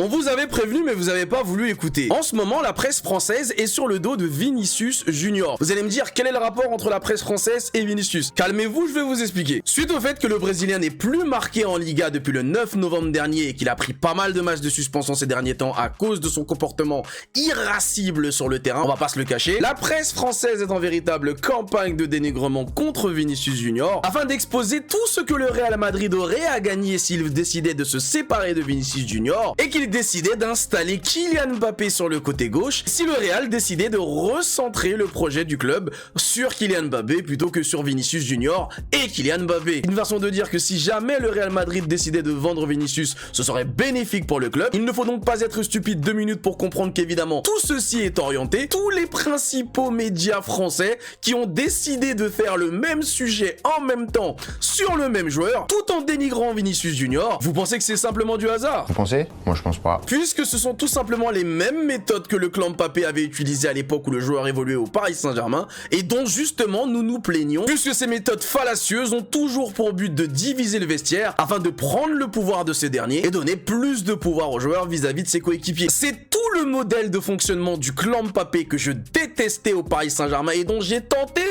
On vous avait prévenu mais vous n'avez pas voulu écouter. En ce moment, la presse française est sur le dos de Vinicius Junior. Vous allez me dire quel est le rapport entre la presse française et Vinicius. Calmez-vous, je vais vous expliquer. Suite au fait que le Brésilien n'est plus marqué en Liga depuis le 9 novembre dernier et qu'il a pris pas mal de matchs de suspension ces derniers temps à cause de son comportement irascible sur le terrain, on va pas se le cacher, la presse française est en véritable campagne de dénigrement contre Vinicius Junior afin d'exposer tout ce que le Real Madrid aurait à gagner s'il décidait de se séparer de Vinicius Junior et qu'il décidait d'installer Kylian Mbappé sur le côté gauche si le Real décidait de recentrer le projet du club sur Kylian Mbappé plutôt que sur Vinicius Junior et Kylian Mbappé. Une façon de dire que si jamais le Real Madrid décidait de vendre Vinicius, ce serait bénéfique pour le club. Il ne faut donc pas être stupide 2 minutes pour comprendre qu'évidemment tout ceci est orienté. Tous les principaux médias français qui ont décidé de faire le même sujet en même temps sur le même joueur tout en dénigrant Vinicius Junior, vous pensez que c'est simplement du hasard? Vous pensez? Moi je pense pas. Puisque ce sont tout simplement les mêmes méthodes que le clan Mbappé avait utilisées à l'époque où le joueur évoluait au Paris Saint-Germain et dont justement nous nous plaignons, puisque ces méthodes fallacieuses ont toujours pour but de diviser le vestiaire afin de prendre le pouvoir de ces derniers et donner plus de pouvoir aux joueurs vis-à-vis de ses coéquipiers. C'est tout le modèle de fonctionnement du clan Mbappé que je détestais au Paris Saint-Germain et dont j'ai tenté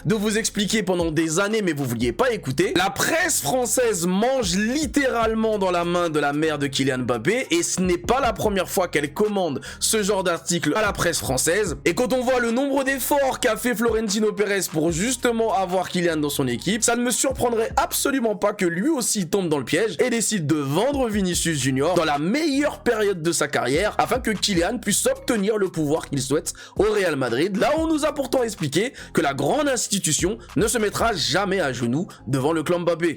de vous expliquer pendant des années mais vous vouliez pas écouter. La presse française mange littéralement dans la main de la mère de Kylian Mbappé et ce n'est pas la première fois qu'elle commande ce genre d'article à la presse française. Et quand on voit le nombre d'efforts qu'a fait Florentino Pérez pour justement avoir Kylian dans son équipe, ça ne me surprendrait absolument pas que lui aussi tombe dans le piège et décide de vendre Vinicius Junior dans la meilleure période de sa carrière afin que Kylian puisse obtenir le pouvoir qu'il souhaite au Real Madrid, là où on nous a pourtant expliqué que la grande institution ne se mettra jamais à genoux devant le clan Mbappé.